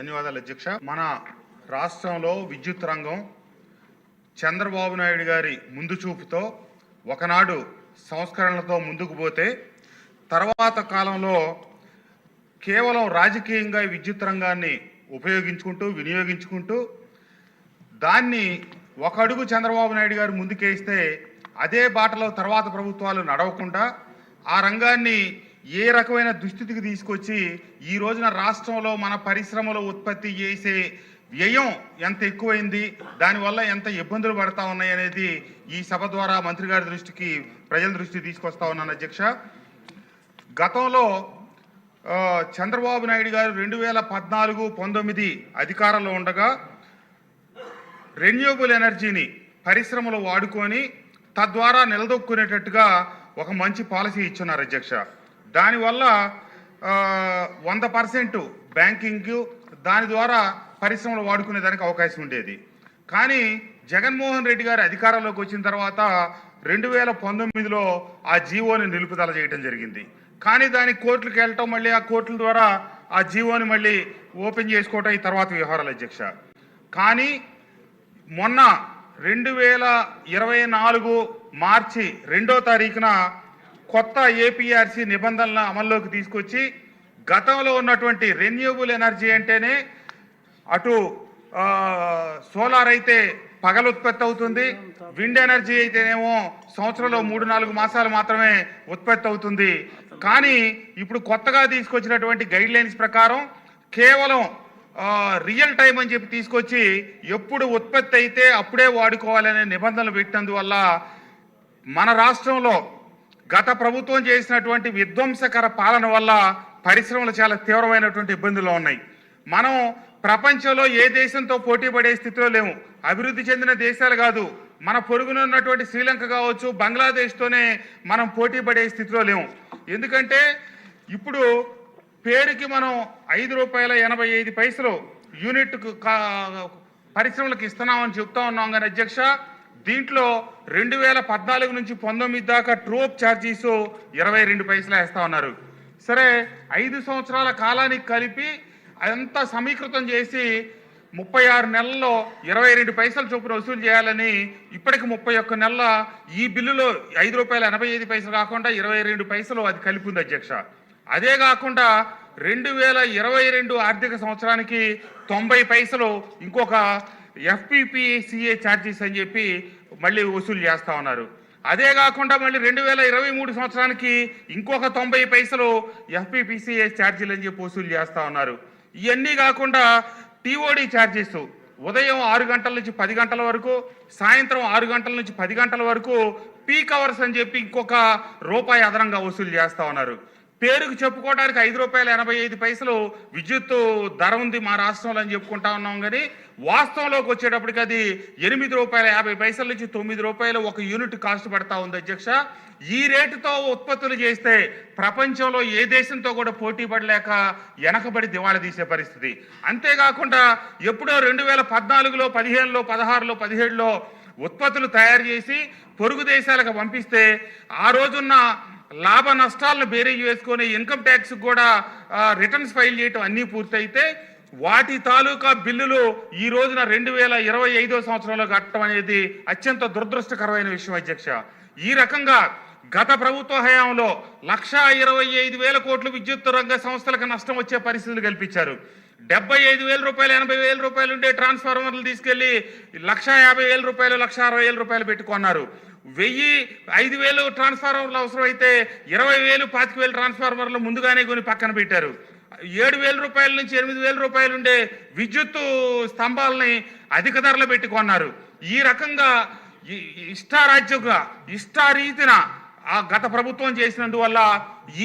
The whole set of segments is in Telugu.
ధన్యవాదాలు అధ్యక్ష. మన రాష్ట్రంలో విద్యుత్ రంగం చంద్రబాబు నాయుడు గారి ముందు చూపుతో ఒకనాడు సంస్కరణలతో ముందుకు పోతే తర్వాత కాలంలో కేవలం రాజకీయంగా విద్యుత్ రంగాన్ని వినియోగించుకుంటూ దాన్ని ఒక అడుగు చంద్రబాబు నాయుడు గారు ముందుకేస్తే అదే బాటలో తర్వాత ప్రభుత్వాలు నడవకుండా ఆ రంగాన్ని ఏ రకమైన దుస్థితికి తీసుకొచ్చి ఈ రోజున రాష్ట్రంలో మన పరిశ్రమలో ఉత్పత్తి చేసే వ్యయం ఎంత ఎక్కువైంది, దానివల్ల ఎంత ఇబ్బందులు పడతా ఉన్నాయి అనేది ఈ సభ ద్వారా మంత్రి గారి దృష్టికి, ప్రజల దృష్టికి తీసుకొస్తా ఉన్నాను అధ్యక్ష. గతంలో చంద్రబాబు నాయుడు గారు 2014-19 అధికారంలో ఉండగా రెన్యూబుల్ ఎనర్జీని పరిశ్రమలో వాడుకొని తద్వారా నిలదొక్కునేటట్టుగా ఒక మంచి పాలసీ ఇచ్చున్నారు అధ్యక్ష. దానివల్ల 100% బ్యాంకింగ్ దాని ద్వారా పరిశ్రమలు వాడుకునే దానికి అవకాశం ఉండేది. కానీ జగన్మోహన్ రెడ్డి గారు అధికారంలోకి వచ్చిన తర్వాత 2019లో ఆ జీవోని నిలుపుదల చేయడం జరిగింది. కానీ దానికి కోర్టులకు వెళ్ళటం, మళ్ళీ ఆ కోర్టుల ద్వారా ఆ జీవోని మళ్ళీ ఓపెన్ చేసుకోవటం ఈ తర్వాత వ్యవహారాలు అధ్యక్ష. కానీ మొన్న 2024 మార్చి 2వ తారీఖున కొత్త ఏపీఆర్సీ నిబంధనలను అమల్లోకి తీసుకొచ్చి గతంలో ఉన్నటువంటి రెన్యూబుల్ ఎనర్జీ అంటేనే అటు సోలార్ అయితే పగలు ఉత్పత్తి అవుతుంది, విండ్ ఎనర్జీ అయితేనేమో సంవత్సరంలో 3-4 మాసాలు మాత్రమే ఉత్పత్తి అవుతుంది. కానీ ఇప్పుడు కొత్తగా తీసుకొచ్చినటువంటి గైడ్ లైన్స్ ప్రకారం కేవలం రియల్ టైం అని చెప్పి తీసుకొచ్చి ఎప్పుడు ఉత్పత్తి అయితే అప్పుడే వాడుకోవాలనే నిబంధనలు పెట్టినందువల్ల మన రాష్ట్రంలో గత ప్రభుత్వం చేసినటువంటి విధ్వంసకర పాలన వల్ల పరిశ్రమలు చాలా తీవ్రమైనటువంటి ఇబ్బందులు ఉన్నాయి. మనం ప్రపంచంలో ఏ దేశంతో పోటీ పడే స్థితిలో లేము. అభివృద్ధి చెందిన దేశాలు కాదు, మన పొరుగున ఉన్నటువంటి శ్రీలంక కావచ్చు, బంగ్లాదేశ్తోనే మనం పోటీ పడే స్థితిలో లేము. ఎందుకంటే ఇప్పుడు పేరుకి మనం ₹5.85 యూనిట్ పరిశ్రమలకు ఇస్తున్నామని చెప్తా ఉన్నాం. కానీ అధ్యక్ష, దీంట్లో 2014 నుంచి 19 దాకా ట్రోప్ ఛార్జీస్ 22 పైసలు వేస్తా ఉన్నారు. సరే, 5 సంవత్సరాల కాలానికి కలిపి అదంతా సమీకృతం చేసి 36 నెలల్లో 22 పైసలు చొప్పున వసూలు చేయాలని ఇప్పటికి 31 నెలల ఈ బిల్లులో ₹5.85 కాకుండా 22 పైసలు అది కలిపి ఉంది అధ్యక్ష. అదే కాకుండా 2022 ఆర్థిక సంవత్సరానికి 90 పైసలు ఇంకొక FPPCA ఛార్జీస్ అని చెప్పి మళ్ళీ వసూలు చేస్తా ఉన్నారు. అదే కాకుండా మళ్ళీ 2023 సంవత్సరానికి ఇంకొక 90 పైసలు FPPCA ఛార్జీలు అని చెప్పి వసూలు చేస్తా ఉన్నారు. ఇవన్నీ కాకుండా TOD ఛార్జెస్ ఉదయం 6 గంటల నుంచి 10 గంటల వరకు, సాయంత్రం 6 గంటల నుంచి 10 గంటల వరకు పీక్ అవర్స్ అని చెప్పి ఇంకొక రూపాయి అదనంగా వసూలు చేస్తా ఉన్నారు. పేరుకు చెప్పుకోవడానికి ₹5.85 విద్యుత్ ధర ఉంది మా రాష్ట్రంలో అని చెప్పుకుంటా ఉన్నాం. కానీ వాస్తవంలోకి వచ్చేటప్పటికి అది ₹8.50 నుంచి ₹9 ఒక యూనిట్ కాస్ట్ పడతా ఉంది అధ్యక్ష. ఈ రేటుతో ఉత్పత్తులు చేస్తే ప్రపంచంలో ఏ దేశంతో కూడా పోటీ పడలేక వెనకబడి దివాళా తీసే పరిస్థితి. అంతేకాకుండా ఎప్పుడో 2014లో 15లో 16లో 17లో ఉత్పత్తులు తయారు చేసి పొరుగు దేశాలకు పంపిస్తే ఆ రోజున్న లాభ నష్టాలను బేరీజ్ వేసుకొని ఇన్కమ్ ట్యాక్స్ కూడా రిటర్న్స్ ఫైల్ చేయటం అన్నీ పూర్తయితే వాటి తాలూకా బిల్లులు ఈ రోజున 2025 సంవత్సరంలో కట్టడం అనేది అత్యంత దురదృష్టకరమైన విషయం అధ్యక్ష. ఈ రకంగా గత ప్రభుత్వ హయాంలో 1,25,000 కోట్లు విద్యుత్ రంగ సంస్థలకు నష్టం వచ్చే పరిస్థితులు కల్పించారు. ₹75,000 ₹80,000 ఉండే ట్రాన్స్ఫార్మర్లు తీసుకెళ్లి ₹1,50,000 ₹1,60,000 పెట్టుకున్నారు. 5,000 ట్రాన్స్ఫార్మర్లు అవసరం అయితే 20,000 25,000 ట్రాన్స్ఫార్మర్లు ముందుగానే కొని పక్కన పెట్టారు. ₹7,000 నుంచి ₹8,000 ఉండే విద్యుత్ స్తంభాలని అధిక ధరలు పెట్టుకున్నారు. ఈ రకంగా ఇష్టారీతిన ఆ గత ప్రభుత్వం చేసినందువల్ల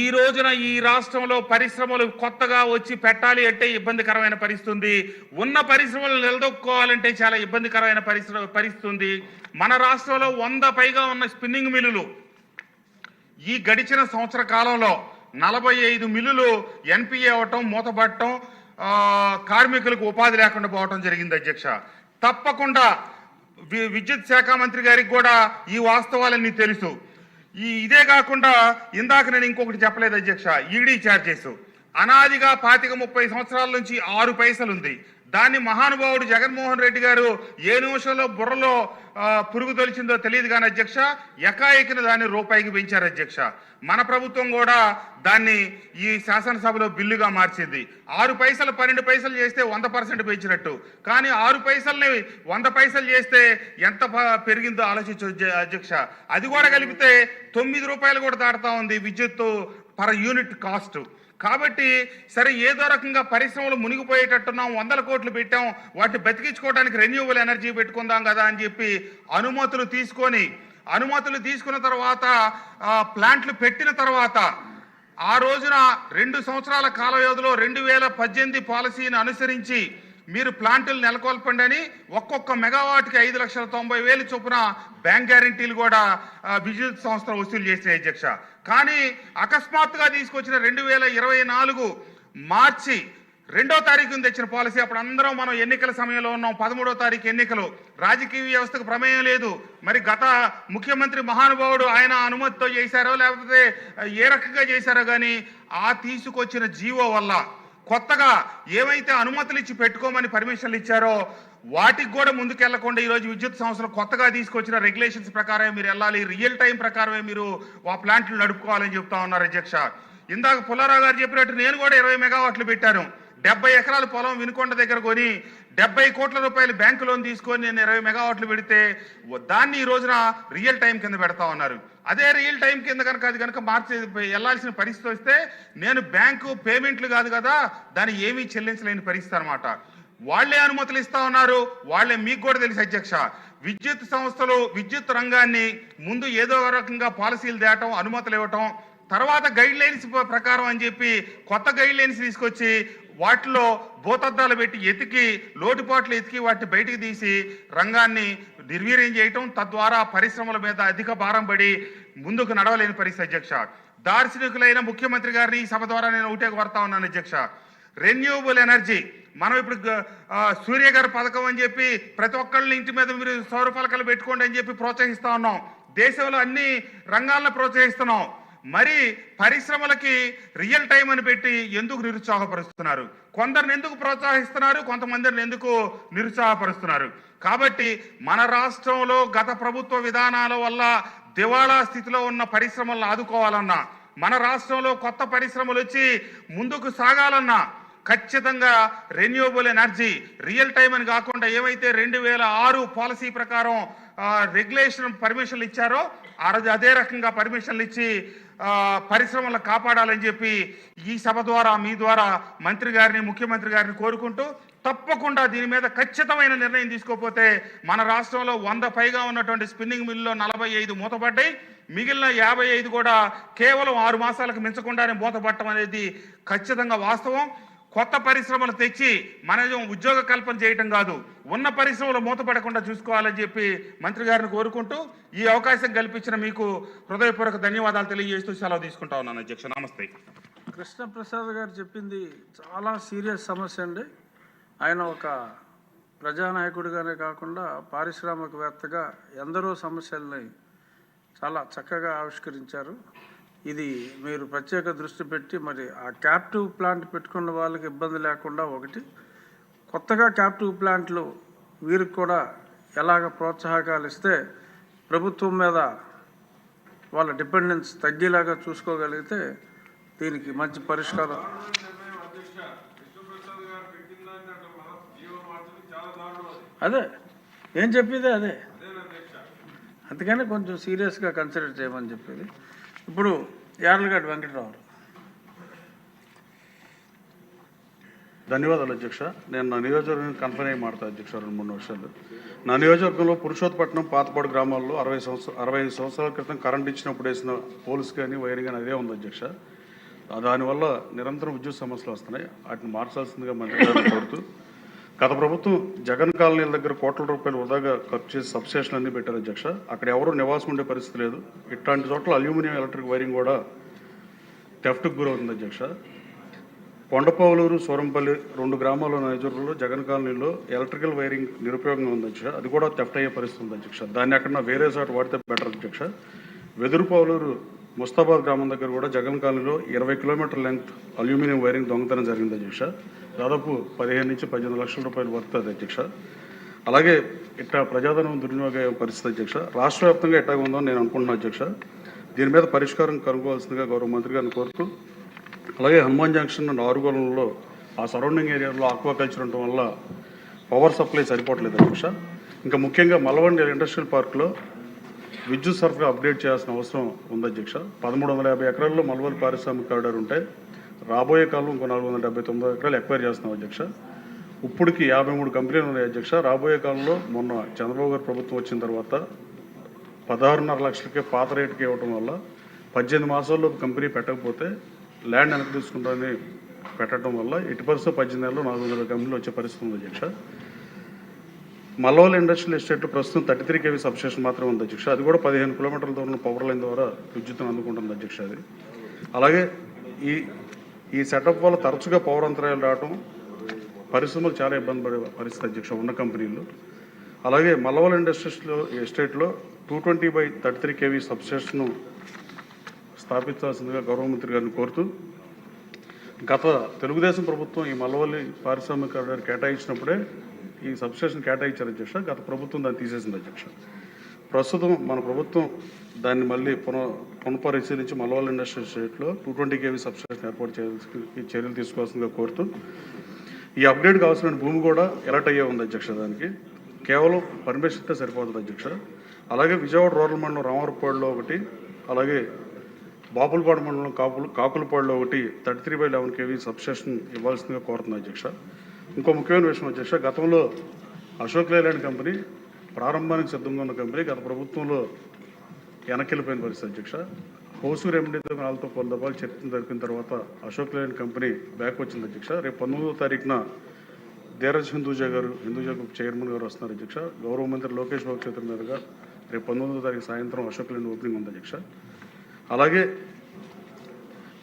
ఈ రోజున ఈ రాష్ట్రంలో పరిశ్రమలు కొత్తగా వచ్చి పెట్టాలి అంటే ఇబ్బందికరమైన పరిస్థితి. ఉన్న పరిశ్రమలు నిలదొక్కుకోవాలంటే చాలా ఇబ్బందికరమైన పరిస్థితి. మన రాష్ట్రంలో 100 పైగా ఉన్న స్పిన్నింగ్ మిల్లులు ఈ గడిచిన సంవత్సర కాలంలో 45 మిల్లులు NPA అవటం, మూతపడటం, కార్మికులకు ఉపాధి లేకుండా పోవటం జరిగింది అధ్యక్ష. తప్పకుండా విద్యుత్ శాఖ మంత్రి గారికి కూడా ఈ వాస్తవాలన్నీ తెలుసు. ఇదే కాకుండా ఇందాక నేను ఇంకొకటి చెప్పలేదు అధ్యక్ష, ఈడీ ఛార్జెస్ అనాదిగా 25-30 సంవత్సరాల నుంచి 6 పైసలు ఉంది. దాన్ని మహానుభావుడు జగన్మోహన్ రెడ్డి గారు ఏ నిమిషంలో బుర్రలో పురుగు తొలిచిందో తెలియదు కానీ అధ్యక్ష, ఎకాఎకిన దాన్ని రూపాయికి పెంచారు అధ్యక్ష. మన ప్రభుత్వం కూడా దాన్ని ఈ శాసనసభలో బిల్లుగా మార్చింది. 6 పైసలు 12 పైసలు చేస్తే 100% పెంచినట్టు, కానీ 6 పైసల్ని 100 పైసలు చేస్తే ఎంత పెరిగిందో ఆలోచించు అధ్యక్ష. అది కూడా కలిపితే 9 రూపాయలు కూడా దాటుతా ఉంది విద్యుత్ పర్ యూనిట్ కాస్ట్. కాబట్టి సరే ఏదో రకంగా పరిశ్రమలు మునిగిపోయేటట్టున్నాం, 100 కోట్లు పెట్టాం, వాటిని బతికించుకోవడానికి రెన్యూవబుల్ ఎనర్జీ పెట్టుకుందాం కదా అని చెప్పి అనుమతులు తీసుకున్న తర్వాత ప్లాంట్లు పెట్టిన తర్వాత ఆ రోజున 2 సంవత్సరాల కాల వ్యవధిలో 2018 పాలసీని అనుసరించి మీరు ప్లాంటులు నెలకొల్పండి అని ఒక్కొక్క మెగావాట్కి 5,90,000 చొప్పున బ్యాంక్ గ్యారంటీలు కూడా విద్యుత్ సంస్థలు వసూలు చేసినాయి అధ్యక్ష. కానీ అకస్మాత్తుగా తీసుకొచ్చిన 2024 మార్చి 2వ తారీఖున తెచ్చిన పాలసీ, అప్పుడు అందరం మనం ఎన్నికల సమయంలో ఉన్నాం, 13వ తారీఖు ఎన్నికలు, రాజకీయ వ్యవస్థకు ప్రమేయం లేదు. మరి గత ముఖ్యమంత్రి మహానుభావుడు ఆయన అనుమతితో చేశారో లేకపోతే ఏ రకంగా చేశారో కానీ ఆ తీసుకొచ్చిన జీవో వల్ల కొత్తగా ఏమైతే అనుమతులు ఇచ్చి పెట్టుకోమని పర్మిషన్లు ఇచ్చారో వాటికి కూడా ముందుకెళ్లకుండా ఈరోజు విద్యుత్ సంస్థలు కొత్తగా తీసుకొచ్చిన రెగ్యులేషన్స్ ప్రకారమే మీరు వెళ్ళాలి, రియల్ టైం ప్రకారమే మీరు ఆ ప్లాంట్లు నడుపుకోవాలని చెప్తా ఉన్నారు అధ్యక్ష. ఇందాక పుల్లారావు గారు చెప్పినట్టు నేను కూడా 20 మెగావాట్లు పెట్టాను. 70 ఎకరాల పొలం వినుకొండ దగ్గర కొని 70 కోట్ల రూపాయలు బ్యాంకు లోన్ తీసుకొని నేను 20 మెగావాట్లు పెడితే దాన్ని ఈ రోజున రియల్ టైం కింద పెడతా ఉన్నారు. అదే రియల్ టైం కింద కనుక మార్చి వెళ్లాల్సిన పరిస్థితి వస్తే నేను బ్యాంకు పేమెంట్లు కాదు కదా దాన్ని ఏమీ చెల్లించలేని పరిస్థితి అనమాట. వాళ్లే అనుమతులు ఇస్తా ఉన్నారు, వాళ్లే. మీకు కూడా తెలుసు అధ్యక్ష, విద్యుత్ సంస్థలు విద్యుత్ రంగాన్ని ముందు ఏదో రకంగా పాలసీలు తేవటం, అనుమతులు ఇవ్వటం, తర్వాత గైడ్ లైన్స్ ప్రకారం అని చెప్పి కొత్త గైడ్ లైన్స్ తీసుకొచ్చి వాటిలో భూతద్దాలు పెట్టి లోటుపాట్లు ఎతికి వాటిని బయటికి తీసి రంగాన్ని నిర్వీర్యం చేయటం, తద్వారా పరిశ్రమల మీద అధిక భారం పడి ముందుకు నడవలేని పరిస్థితి అధ్యక్ష. దార్శనికులైన ముఖ్యమంత్రి గారిని ఈ సభ ద్వారా నేను ఒకటే కోరుతా ఉన్నాను అధ్యక్ష. రెన్యూవబుల్ ఎనర్జీ మనం ఇప్పుడు సూర్య గారి పథకం అని చెప్పి ప్రతి ఒక్కళ్ళని ఇంటి మీద మీరు సౌర ఫలకాలు పెట్టుకోండి అని చెప్పి ప్రోత్సహిస్తా ఉన్నాం. దేశంలో అన్ని రంగాలను ప్రోత్సహిస్తున్నాం. మరి పరిశ్రమలకి రియల్ టైం అని పెట్టి ఎందుకు నిరుత్సాహపరుస్తున్నారు? కొందరిని ఎందుకు ప్రోత్సహిస్తున్నారు, కొంతమందిని ఎందుకు నిరుత్సాహపరుస్తున్నారు? కాబట్టి మన రాష్ట్రంలో గత ప్రభుత్వ విధానాల వల్ల దివాళా స్థితిలో ఉన్న పరిశ్రమలను ఆదుకోవాలన్నా, మన రాష్ట్రంలో కొత్త పరిశ్రమలు వచ్చి ముందుకు సాగాలన్నా ఖచ్చితంగా రెన్యూవబుల్ ఎనర్జీ రియల్ టైం అని కాకుండా ఏమైతే 2006 పాలసీ ప్రకారం రెగ్యులేషన్ పర్మిషన్లు ఇచ్చారో అదే రకంగా పర్మిషన్లు ఇచ్చి పరిశ్రమలను కాపాడాలని చెప్పి ఈ సభ ద్వారా మీ ద్వారా మంత్రి గారిని ముఖ్యమంత్రి గారిని కోరుకుంటూ, తప్పకుండా దీని మీద ఖచ్చితమైన నిర్ణయం తీసుకోకపోతే మన రాష్ట్రంలో 100 పైగా ఉన్నటువంటి స్పిన్నింగ్ మిల్లులో 45 మూతపడ్డాయి, మిగిలిన 55 కూడా కేవలం 6 మాసాలకు మించకుండానే మూతపడటం అనేది ఖచ్చితంగా వాస్తవం. కొత్త పరిశ్రమలు తెచ్చి మన ఉద్యోగ కల్పన చేయటం కాదు, ఉన్న పరిశ్రమలు మూతపడకుండా చూసుకోవాలని చెప్పి మంత్రి గారిని కోరుకుంటూ ఈ అవకాశం కల్పించిన మీకు హృదయపూర్వక ధన్యవాదాలు తెలియజేస్తూ సెలవు తీసుకుంటా ఉన్నాను అధ్యక్ష. నమస్తే. కృష్ణప్రసాద్ గారు చెప్పింది చాలా సీరియస్ సమస్య అండి. ఆయన ఒక ప్రజానాయకుడిగానే కాకుండా పారిశ్రామికవేత్తగా ఎందరో సమస్యల్ని చాలా చక్కగా ఆవిష్కరించారు. ఇది మీరు ప్రత్యేక దృష్టి పెట్టి మరి ఆ క్యాప్టివ్ ప్లాంట్ పెట్టుకున్న వాళ్ళకి ఇబ్బంది లేకుండా, ఒకటి కొత్తగా క్యాప్టివ్ ప్లాంట్లు వీరికి కూడా ఎలాగ ప్రోత్సాహకాలు ఇస్తే ప్రభుత్వం మీద వాళ్ళ డిపెండెన్స్ తగ్గేలాగా చూసుకోగలిగితే దీనికి మంచి పరిష్కారం. అదే ఏం చెప్పేది అదే, అందుకని కొంచెం సీరియస్గా కన్సిడర్ చేయమని చెప్పేది. ఇప్పుడు యార్లగడ్డ వెంకటరావు. ధన్యవాదాలు అధ్యక్ష. నేను నా నియోజకవర్గం కన్ఫర్మ్ అయ్యి మాడతాను అధ్యక్ష. 2-3 నిమిషాలు. నా నియోజకవర్గంలో పురుషోత్తపట్నం పాతపాడు గ్రామాల్లో 65 సంవత్సరాల క్రితం కరెంట్ ఇచ్చినప్పుడు వేసిన పోల్స్ కానీ వైర్ కానీ అదే ఉంది అధ్యక్ష. దానివల్ల నిరంతరం విద్యుత్ సమస్యలు వస్తున్నాయి. వాటిని మార్చాల్సిందిగా మంత్రి గారిని కోరుతూ, గత ప్రభుత్వం జగన్ కాలనీల దగ్గర కోట్ల రూపాయలు వృధాగా ఖర్చు చేసి సబ్స్టేషన్లు అన్నీ పెట్టారు అధ్యక్ష. అక్కడ ఎవరూ నివాసం ఉండే పరిస్థితి లేదు. ఇట్లాంటి చోట్ల అల్యూమినియం ఎలక్ట్రిక్ వైరింగ్ కూడా థెఫ్ట్కి గురవుతుంది అధ్యక్ష. కొండపౌలూరు, సూరంపల్లి 2 గ్రామాల నియోజకవర్గంలో జగన్ కాలనీలో ఎలక్ట్రికల్ వైరింగ్ నిరుపయోగంగా ఉంది అధ్యక్ష. అది కూడా థెఫ్ట్ అయ్యే పరిస్థితి ఉంది అధ్యక్ష. దాన్ని ఎక్కడన్నా వేరే చోట వాడితే బెటర్ అధ్యక్ష. వెదురుపౌలూరు ముస్తాబాద్ గ్రామం దగ్గర కూడా జగన్ కాలనీలో 20 కిలోమీటర్ లెంగ్త్ అల్యూమినియం వైరింగ్ దొంగతనం జరిగింది అధ్యక్ష. దాదాపు 15 నుంచి 18 లక్షల రూపాయలు పడుతుంది అధ్యక్ష. అలాగే ఇట్లా ప్రజాధనం దుర్వినియోగ పరిస్థితి అధ్యక్ష. రాష్ట్ర వ్యాప్తంగా ఎట్లా ఉందో నేను అనుకుంటున్నాను అధ్యక్ష. దీని మీద పరిష్కారం కనుక్కోవాల్సిందిగా గౌరవ మంత్రి గారిని కోరుతూ, అలాగే హనుమాన్ జంక్షన్ అండ్ ఆరుగోళంలో ఆ సరౌండింగ్ ఏరియాలో ఆక్వాకల్చర్ ఉండటం వల్ల పవర్ సప్లై సరిపోవట్లేదు అధ్యక్ష. ఇంకా ముఖ్యంగా మల్లవండి ఇండస్ట్రియల్ పార్క్లో విద్యుత్ సరఫరా అప్డేట్ చేయాల్సిన అవసరం ఉంది అధ్యక్ష. 1350 ఎకరాల్లో మల్లవల్లి పారిశ్రామిక కారిడార్ ఉంటాయి. రాబోయే కాలం ఇంకో 479 ఎకరాలు ఎక్వైర్ చేస్తున్నాం అధ్యక్ష. ఇప్పటికి 53 కంపెనీలు ఉన్నాయి అధ్యక్ష. రాబోయే కాలంలో మొన్న చంద్రబాబు గారు ప్రభుత్వం వచ్చిన తర్వాత 16.5 లక్షలకే పాత రేటుకి ఇవ్వడం వల్ల 18 మాసాల్లో కంపెనీ పెట్టకపోతే ల్యాండ్ వెనక్కి తీసుకుంటామని పెట్టడం వల్ల ఎట్టి పరిస్థితుల్లో 18 నెలల్లో 400 కంపెనీలు వచ్చే పరిస్థితి ఉంది అధ్యక్ష. మల్లవల్లి ఇండస్ట్రియల్ ఎస్టేట్లో ప్రస్తుతం 33 kV సబ్స్టేషన్ మాత్రమే ఉంది అధ్యక్ష. అది కూడా 15 కిలోమీటర్ల దూరంలో పవర్ లైన్ ద్వారా విద్యుత్తును అందుకుంటుంది అధ్యక్ష. అది అలాగే ఈ సెటప్ వల్ల తరచుగా పవర్ అంతరాయాలు రావడం, పరిశ్రమలు చాలా ఇబ్బంది పడే పరిస్థితి అధ్యక్ష ఉన్న కంపెనీలు. అలాగే మల్లవల్లి ఇండస్ట్రియల్ ఎస్టేట్లో 220/33 kV సబ్స్టేషన్ను స్థాపించాల్సిందిగా గౌరవ మంత్రి గారిని కోరుతూ, గత తెలుగుదేశం ప్రభుత్వం ఈ మల్లవల్లి పారిశ్రామిక కారిడార్ కేటాయించినప్పుడే ఈ సబ్స్టేషన్ కేటాయించారు అధ్యక్ష. గత ప్రభుత్వం దాన్ని తీసేసింది అధ్యక్ష. ప్రస్తుతం మన ప్రభుత్వం దాన్ని మళ్ళీ పునఃపరిశీలించి మల్లవల్లి ఇండస్ట్రియల్ ఎస్టేట్లో 220 kV సబ్స్టేషన్ ఏర్పాటు చేయాల్సి చర్యలు తీసుకోవాల్సిందిగా కోరుతూ, ఈ అప్డేట్ కావాల్సిన భూమి కూడా ఎలర్ట్ అయ్యే ఉంది అధ్యక్ష. దానికి కేవలం పర్మిషన్ ఇస్తే సరిపోతుంది అధ్యక్ష. అలాగే విజయవాడ రూరల్ మండలం రామవరపాడులో ఒకటి, అలాగే బాపులపాడు మండలం కాకులపాడులో ఒకటి 33/11 kV సబ్స్టేషన్ ఇవ్వాల్సిందిగా కోరుతుంది అధ్యక్ష. ఇంకో ముఖ్యమైన విషయం అధ్యక్ష, గతంలో అశోక్ లేలాండ్ కంపెనీ ప్రారంభానికి సిద్ధంగా ఉన్న కంపెనీ గత ప్రభుత్వంలో వెనక్కి వెళ్ళిపోయిన పరిస్థితి అధ్యక్ష. హౌసు రెమెడీతో వాళ్ళతో పలు దఫాలు చర్చలు జరిపిన తర్వాత అశోక్ లేలాండ్ కంపెనీ బ్యాక్ వచ్చింది అధ్యక్ష. రేపు 19వ తారీఖున ధీరజ్ హిందూజా గ్రూప్ చైర్మన్ గారు వస్తున్నారు అధ్యక్ష. గౌరవ మంత్రి లోకేష్ బాబు చేతుల మీదుగా రేపు 19వ తారీఖు సాయంత్రం అశోక్ లేలాండ్ ఓపెనింగ్ ఉంది అధ్యక్ష. అలాగే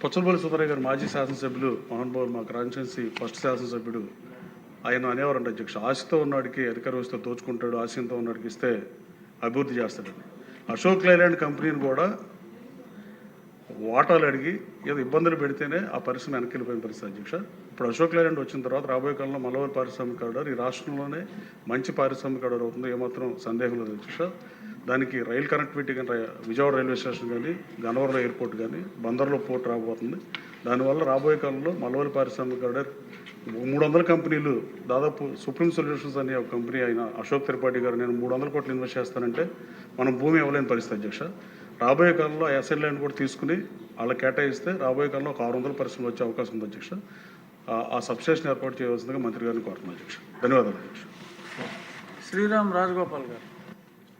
పొచ్చలపల్లి సుబ్బరాయ గారు మాజీ శాసనసభ్యులు, మహానుభావులు, మా కాన్స్టిట్యున్సీ ఫస్ట్ శాసనసభ్యుడు, ఆయన అనేవారంట అధ్యక్ష, ఆశతో ఉన్నవాడికి అధికార వ్యవస్థ దోచుకుంటాడు, ఆశయంతో ఉన్నవాడికి ఇస్తే అభివృద్ధి చేస్తాడని. అశోక్ లేలాండ్ కంపెనీని కూడా వాటాలు అడిగి ఏదో ఇబ్బందులు పెడితేనే ఆ పరిశ్రమ వెనక్కి వెళ్ళిపోయిన పరిస్థితి అధ్యక్ష. ఇప్పుడు అశోక్ లేలాండ్ వచ్చిన తర్వాత రాబోయే కాలంలో మల్లవల్లి పారిశ్రామిక కారిడార్ ఈ రాష్ట్రంలోనే మంచి పారిశ్రామిక కారిడార్ అవుతుందో ఏమాత్రం సందేహం లేదు అధ్యక్ష. దానికి రైల్ కనెక్టివిటీ కానీ విజయవాడ రైల్వే స్టేషన్ కానీ, గన్నవరం ఎయిర్పోర్ట్ కానీ, బందర్లో పోర్ట్ రాబోతుంది. దానివల్ల రాబోయే కాలంలో మల్లవల్లి పారిశ్రామిక కారిడార్ 300 కంపెనీలు, దాదాపు సుప్రీం సొల్యూషన్స్ అనే ఒక కంపెనీ అయిన అశోక్ త్రిపాఠి గారు నేను 300 కోట్లు ఇన్వెస్ట్ చేస్తానంటే మనం భూమి ఇవ్వలేని పరిస్థితి అధ్యక్ష. రాబోయే కాలంలో ఎస్ఎల్ ల్యాండ్ కూడా తీసుకుని వాళ్ళకి కేటాయిస్తే రాబోయే కాలంలో ఒక 600 పరిశ్రమలు వచ్చే అవకాశం ఉంది అధ్యక్ష. ఆ సబ్స్టేషన్ ఏర్పాటు చేయవలసిందిగా మంత్రి గారిని కోరుతున్నాను అధ్యక్ష. ధన్యవాదాలు అధ్యక్ష. శ్రీరామ్ రాజగోపాల్ గారు.